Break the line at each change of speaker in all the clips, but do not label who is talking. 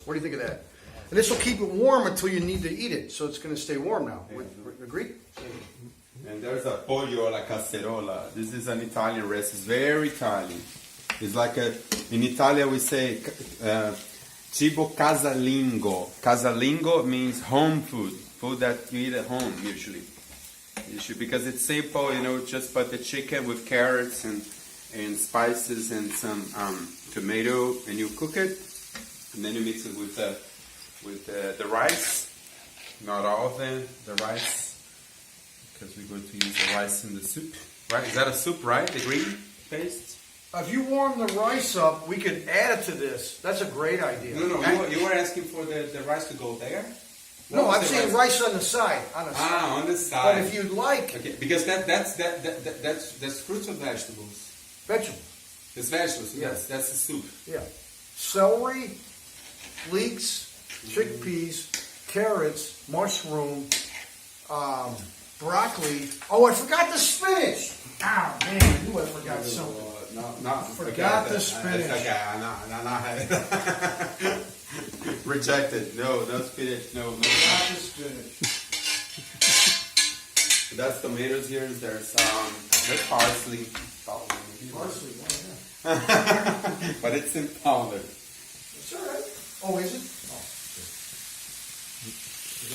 What do you think of that? And this will keep it warm until you need to eat it, so it's going to stay warm now. Agreed?
And there's a pollo alla casserola. This is an Italian recipe. It's very Italian. It's like in Italia we say cibo casalingo. Casalingo means home food. Food that you eat at home usually. Because it's simple, just put the chicken with carrots and spices and some tomato, and you cook it, and then you mix it with the rice. Not all of the rice, because we're going to use the rice in the soup. Right? Is that a soup, right? The green paste?
If you warm the rice up, we could add it to this. That's a great idea.
No, you were asking for the rice to go there?
No, I'm saying rice on the side. On
the side.
But if you'd like...
Okay, because that's fruits or vegetables?
Vegetables.
It's vegetables,
yes.
That's the soup.
Yeah. Celery, leeks, chickpeas, carrots, mushroom, broccoli. Oh, I forgot the spinach! Oh, man, I knew I forgot something. Forgot the spinach.
Rejected. No spinach. No.
Forgot the spinach.
That's tomatoes here. There's parsley.
Parsley, yeah.
But it's in powder.
It's all right. Oh, is it?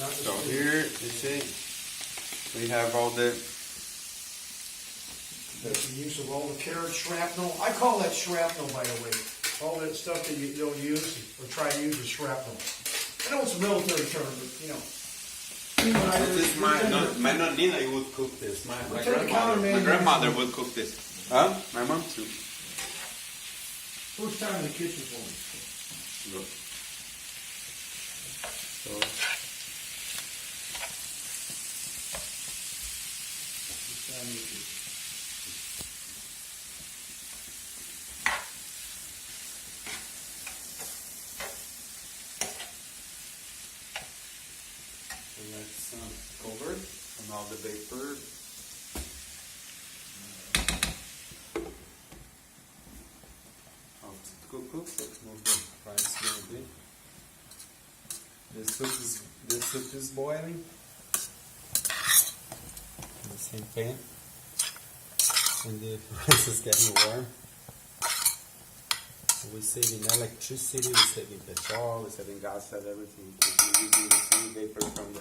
Oh,
so here, you see, we have all the
use of all the carrot shrapnel. I call that shrapnel, by the way. All that stuff that you don't use or try to use is shrapnel. I know it's a military term, but
my nonna would cook this. My grandmother would cook this. Huh? My mom too.
First time in the kitchen for me.
Look. So.
First time in the kitchen.
Let's cover and all the vapor. Cook. Let's move the rice a little bit. The soup is boiling. In the same pan. And the rice is getting warm. We're saving electricity, we're saving petrol, we're saving gas and everything. We're using the same vapor from the...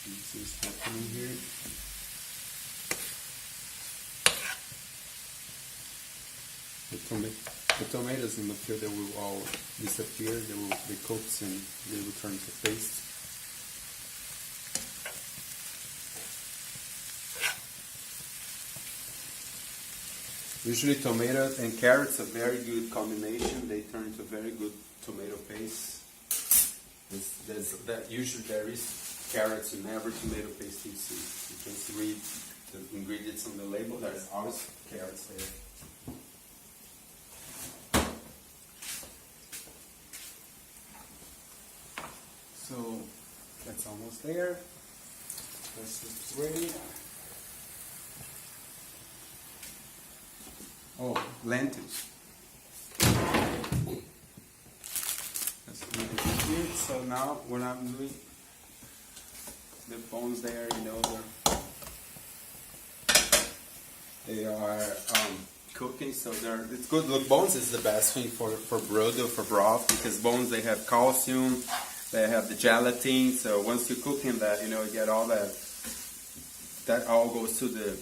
This is happening here. The tomatoes in the field, they will all disappear, they will be cooked and they will turn to paste. Usually tomatoes and carrots are a very good combination. They turn into very good tomato paste. Usually there is carrots in every tomato paste you see. You can read the ingredients on the label. There's always carrots there. So that's almost there. This is ready. Oh, lentils. That's good. So now when I'm doing the bones there, they are cooking, so it's good. Look, bones is the best thing for broth or for broth, because bones, they have calcium, they have the gelatin. So once you cook in that, you get all that all goes to the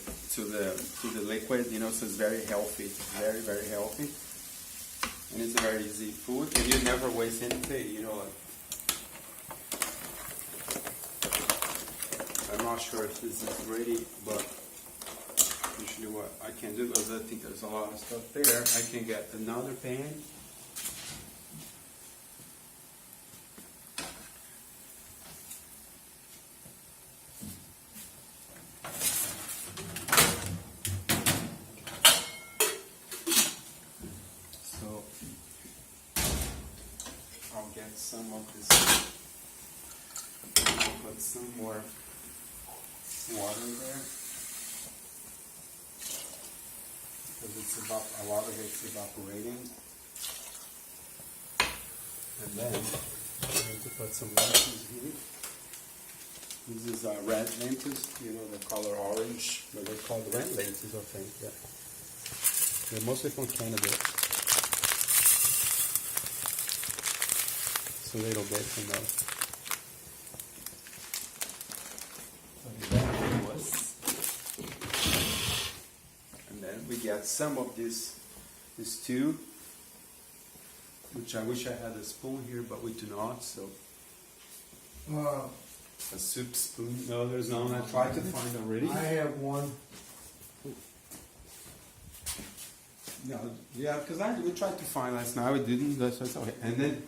liquid, so it's very healthy, very, very healthy, and it's a very easy food, and you never waste anything, I'm not sure if this is ready, but usually what I can do, because I think there's a lot of stuff there, I can get another pan. Some of this, put some more water there. because a lot of it's evaporating. And then I'm going to put some lentils here. This is red lentils, you know, the color orange, but they're called red lentils, I think, yeah. They're mostly from Canada. It's a little bit, you know. And then we get some of this stew, which I wish I had a spoon here, but we do not, so. A soup spoon? No, there's none. I tried to find already.
I have one.
No, yeah, because we tried to find last night. We didn't. That's okay. And then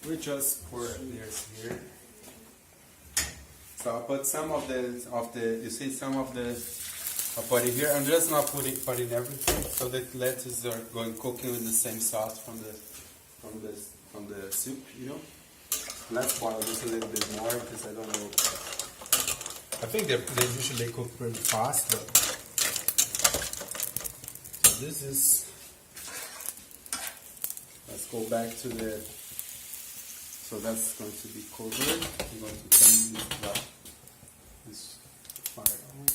we just pour this here. So I put some of the you see some of the I put it here. I'm just not putting everything, so the lettuces are going cooking with the same sauce from the soup, you know. Let's boil this a little bit more because I don't know. I think they usually cook pretty fast, but so this is. Let's go back to the. So that's going to be covered. I'm going to turn this fire on.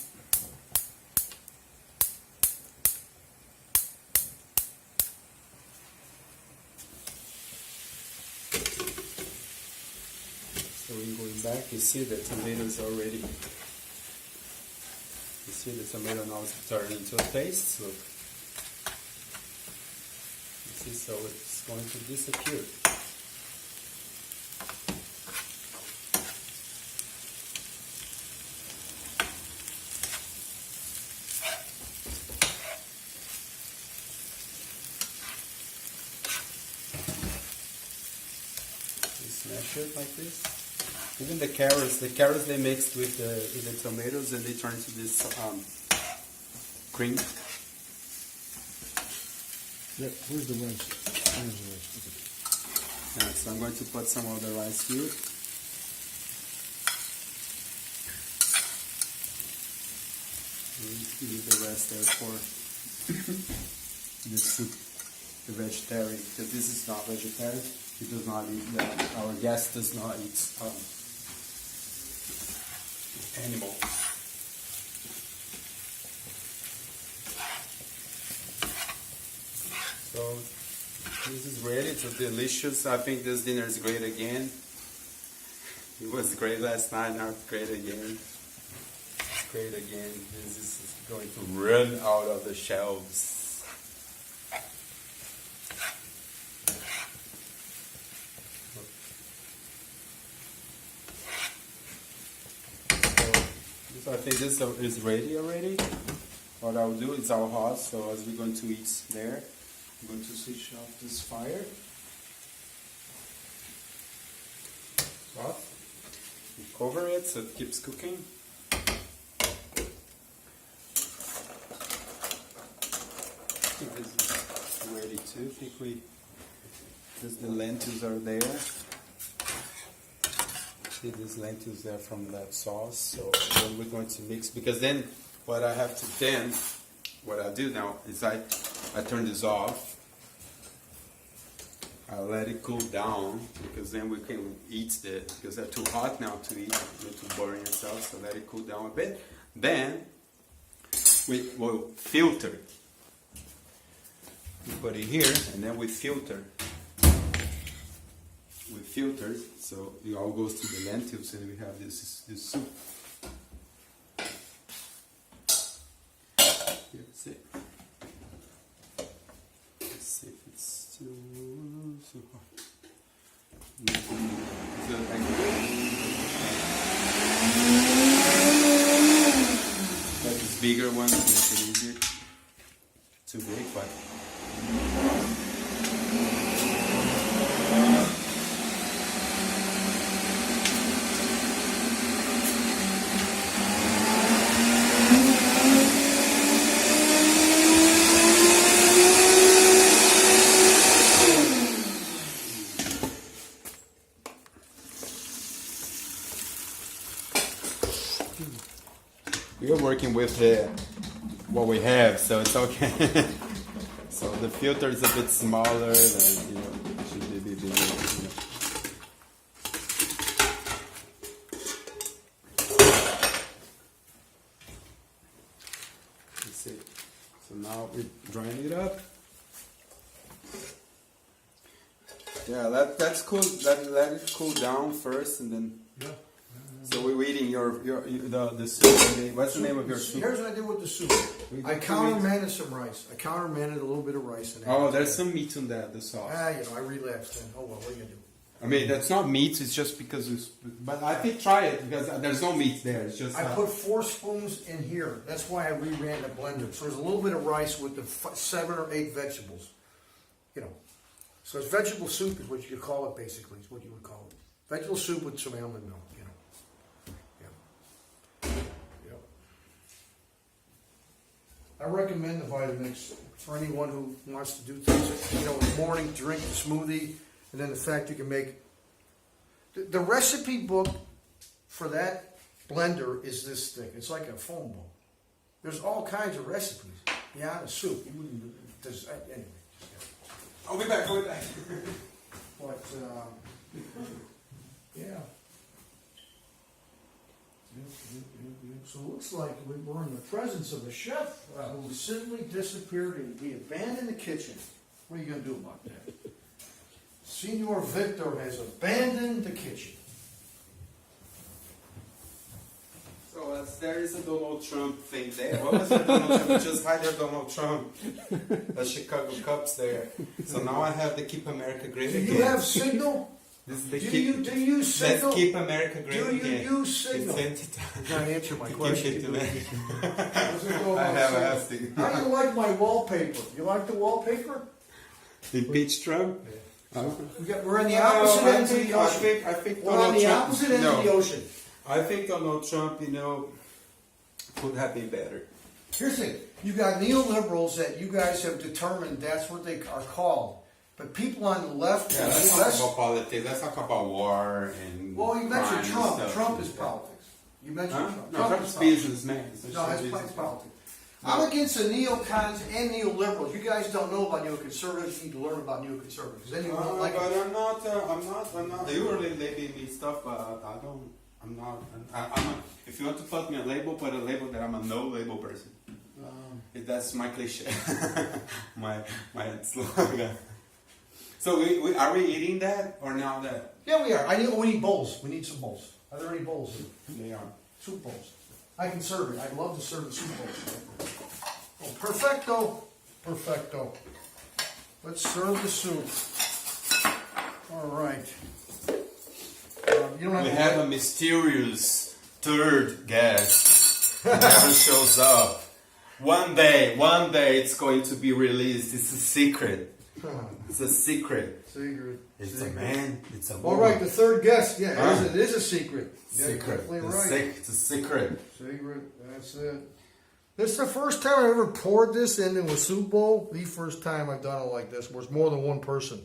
So we're going back, you see the tomatoes already. You see the tomato now is turning into a paste. Look. You see, so it's going to disappear. Smash it like this. Even the carrots they mixed with the tomatoes and they turn into this cream.
Yeah, where's the rice? Where's the rice? Okay.
Yeah, so I'm going to put some of the rice here. Leave the rest there for the soup, the vegetarian, because this is not vegetarian. He does not eat, our guest does not eat animal. So this is ready, it's delicious. I think this dinner is great again. It was great last night, now it's great again. It's great again. This is going to run out of the shelves. So I think this is ready already. What I'll do is I'll hot, so as we're going to eat there, I'm going to switch off this fire. Off. We cover it so it keeps cooking. I think this is ready too. I think because the lentils are there. See these lentils there from that sauce, so then we're going to mix, because then what I do now is I turn this off. I let it cool down, because then we can eat because they're too hot now to eat, you're to burn yourself, so let it cool down a bit. Then we will filter. We put it here and then we filter. We filter, so it all goes to the lentils and we have this soup. Here, see. Let's see if it's still so hot. But this bigger one makes it easier. Too big, but. We are working with what we have, so it's okay. So the filter is a bit smaller than, you know, it should be bigger. You know. Let's see. So now we're drying it up. Yeah, that's cool. Let it cool down first, and then.
Yeah.
So we're eating the soup. What's the name of your soup?
Here's what I did with the soup. I countermanded some rice. I countermanded a little bit of rice in there.
Oh, there's some meat in that, the sauce.
I relapsed then. Oh well, what are you gonna do?
I mean, that's not meat. It's just because it's. But I think try it because there's no meat there. It's just.
I put 4 spoons in here. That's why I reran the blender. So there's a little bit of rice with the 7 or 8 vegetables. You know, so it's vegetable soup is what you could call it. Basically, is what you would call it. Vegetable soup with some almond milk. You know. Yeah. Yep. I recommend the Vitamix for anyone who wants to do things. You know, in the morning, drink the smoothie. And then the fact you can make the recipe book for that blender is this thick. It's like a phone book. There's all kinds of recipes. Yeah, the soup. You wouldn't. Anyway.
I'll be back. I'll be back.
But yeah. So it looks like we're in the presence of a chef who simply disappeared and he abandoned the kitchen. What are you going to do about that? Senor Victor has abandoned the kitchen.
So there is a Donald Trump thing there. What was it, Donald Trump? We just hired Donald Trump. The Chicago Cubs there. So now I have the Keep America Great Again.
Do you have Signal?
This is the
do you use Signal?
Let's Keep America Great Again.
Do you use Signal?
You're
not answer my question.
I have Signal.
How do you like my wallpaper? You like the wallpaper?
Impeach Trump?
Yeah. We're on the opposite end of the ocean.
I think
we're on the opposite end of the ocean.
I think Donald Trump, could have been better.
Here's the thing. You got neoliberals that you guys have determined that's what they are called. But people on the left...
Yeah, let's talk about politics. Let's talk about war and...
Well, you mentioned Trump.
Stuff.
Trump is politics. You mentioned Trump.
No, Trump's businessman.
No, that's politics. I'm against the neocons and neoliberals. You guys don't know about neoconservatives. You need to learn about neoconservatives. Then you won't like
but
it.
I'm not. You really label me stuff, but I'm not. If you want to put me a label, put a label that I'm a no-label person. That's my cliche. my slogan. So are we eating that or not that?
Yeah, we are. We need bowls. We need some bowls. Are there any bowls?
They are.
Soup bowls. I can serve it. I'd love to serve the soup bowls. Oh, perfecto. Perfecto. Let's serve the soup. All right. You don't have
We
to
have a mysterious third guest who never shows up. One day it's going to be released. It's a secret. It's a secret.
Secret.
It's a man. It's a woman.
All right, the third guest. Yeah, it is a secret.
Secret.
Yeah, right.
It's a secret.
Secret. That's it. This is the first time I ever poured this into a soup bowl. The first time I've done it like this, where it's more than one person.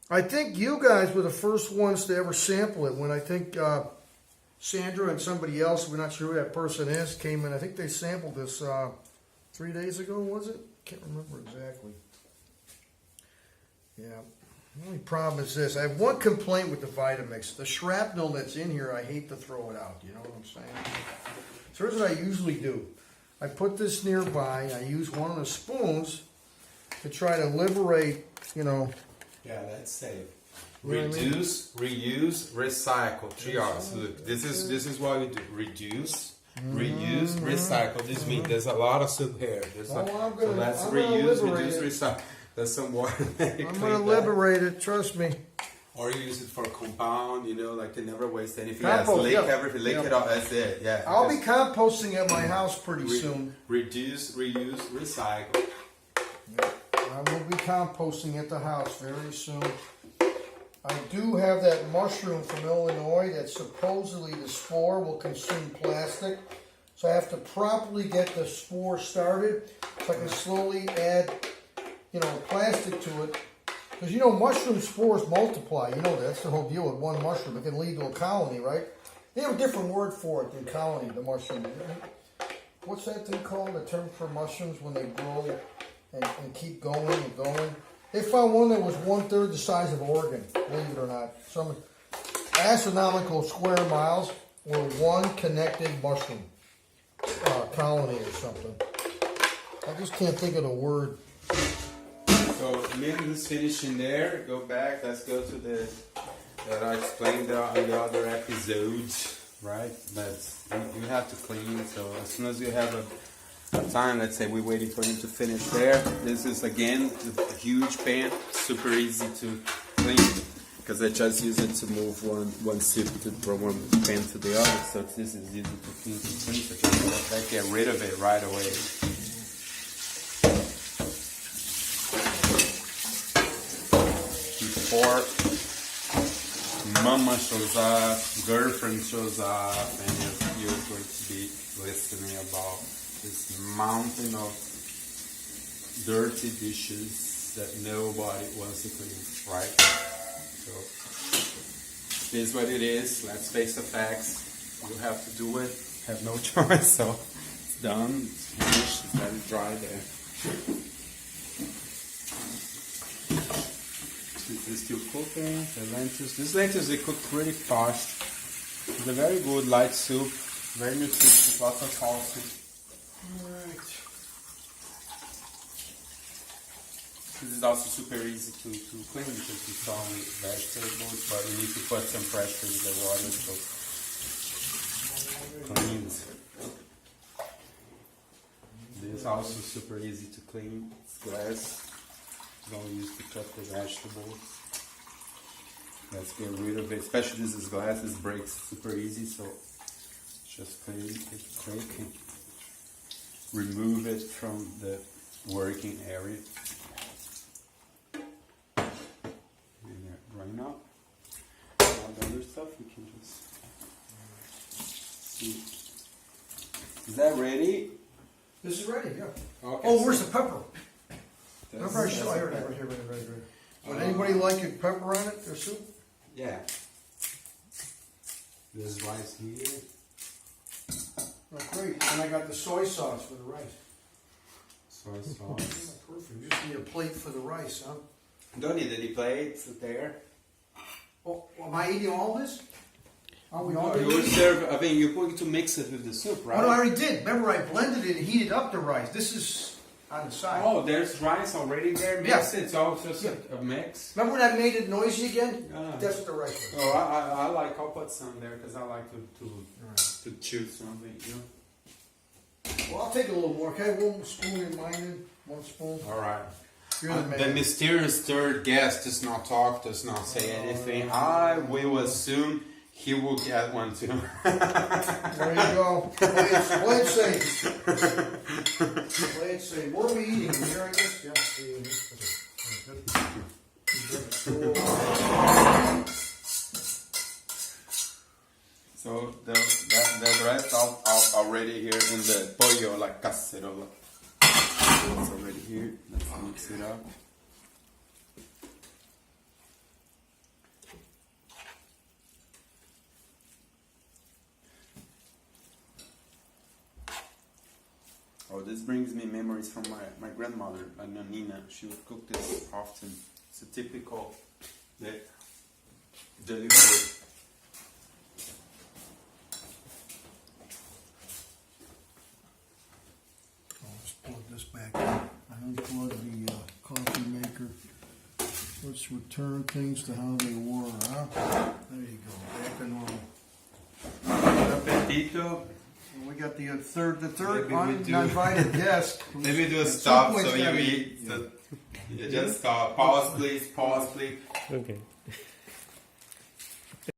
I think you guys were the first ones to ever sample it. When I think Sandra and somebody else, we're not sure who that person is, came in. I think they sampled this 3 days ago, was it? Can't remember exactly. Yeah. The only problem is this. I have one complaint with the Vitamix. The shrapnel that's in here, I hate to throw it out. You know what I'm saying? So here's what I usually do. I put this nearby. I use one of the spoons to try to liberate,
Yeah, that's safe.
You know what I mean?
Reduce, reuse, recycle. 3 R's. Look, this is what we do. Reduce, reuse, recycle. This means there's a lot of soup here. Let's reuse, reduce, recycle. There's some water there.
I'm going to liberate it. Trust me.
Or you use it for compound, like they never waste anything.
Compost,
lick everything, lick it up. That's it. Yeah.
I'll be composting at my house pretty soon.
Reduce, reuse, recycle.
I will be composting at the house very soon. I do have that mushroom from Illinois that supposedly the spore will consume plastic. So I have to properly get the spore started so I can slowly add, plastic to it. Because, mushroom spores multiply. That's the whole deal with one mushroom. It can lead to a colony, right? They have a different word for it than colony, the mushroom. what's that thing called? The term for mushrooms when they grow and keep going and going. They found one that was 1/3 the size of Oregon, believe it or not. Some astronomical square miles were one connected mushroom colony or something. I just can't think of the word.
So Milton is finishing there. Go back. Let's go to the that I explained on the other episodes, right? That you have to clean. So as soon as you have a time, let's say we're waiting for him to finish there. This is again a huge pan, super easy to clean because I just use it to move one soup from one pan to the other. So this is easy to clean. So I get rid of it right away. Before mama shows up, girlfriend shows up, and you're going to be listening about this mountain of dirty dishes that nobody wants to clean, right? So it is what it is. Let's face the facts. You have to do it. Have no choice. So it's done. It's finished. It's very dry there. This is still cooking. The lentils. These lentils they cook pretty fast. It's a very good light soup. Very nutritious. Lots of calcium.
Alright.
This is also super easy to clean because it's only vegetables, but you need to put some pressure in the water so it cleans. This is also super easy to clean. It's glass. You don't use to cut the vegetables. Let's get rid of it. Especially this is glass. This breaks super easy, so just clean it quick and remove it from the working area. Right now, all the other stuff we can just see. Is that ready?
This is ready, yeah.
Okay.
Oh, where's the pepper? Pepper, I saw it right here. Would anybody like a pepper on it, their soup?
Yeah. There's rice here.
Oh, great. And I got the soy sauce for the rice.
Soy sauce.
Perfect. You just need a plate for the rice, huh?
Don't need any plates there.
Oh, am I eating all this? Are we all
You will
eating?
serve. I mean, you're going to mix it with the soup, right?
Oh, no, I already did. Remember, I blended it and heated up the rice. This is on the side.
Oh, there's rice already there. Mix it. It's all just a mix.
Remember when I made it noisy again?
Yeah.
That's what the rice was.
Oh, I like. I'll put some there because I like to chew something. You know.
Well, I'll take a little more. Okay, 1 spoon in mine. 1 spoon.
All right.
You're the man.
The mysterious third guest does not talk, does not say anything. I will assume he will get one too.
There you go. Play it safe. Play it safe. What are we eating? Here, I guess? Yeah.
So the rest already here in the pollo la cacerola. It's already here. Let's mix it up. Oh, this brings me memories from my grandmother, my Nina. She would cook this often. It's a typical delivery.
Plug this back in. I unplugged the coffee maker. Let's return things to how they were, huh? There you go, back to normal.
Appetito.
And we got the third
Maybe we do-
uninvited guest.
Maybe do a
At
stop
some point
so
it's
you
gotta
eat.
be-
So you just stop. Pause, please. Pause, please.
Okay.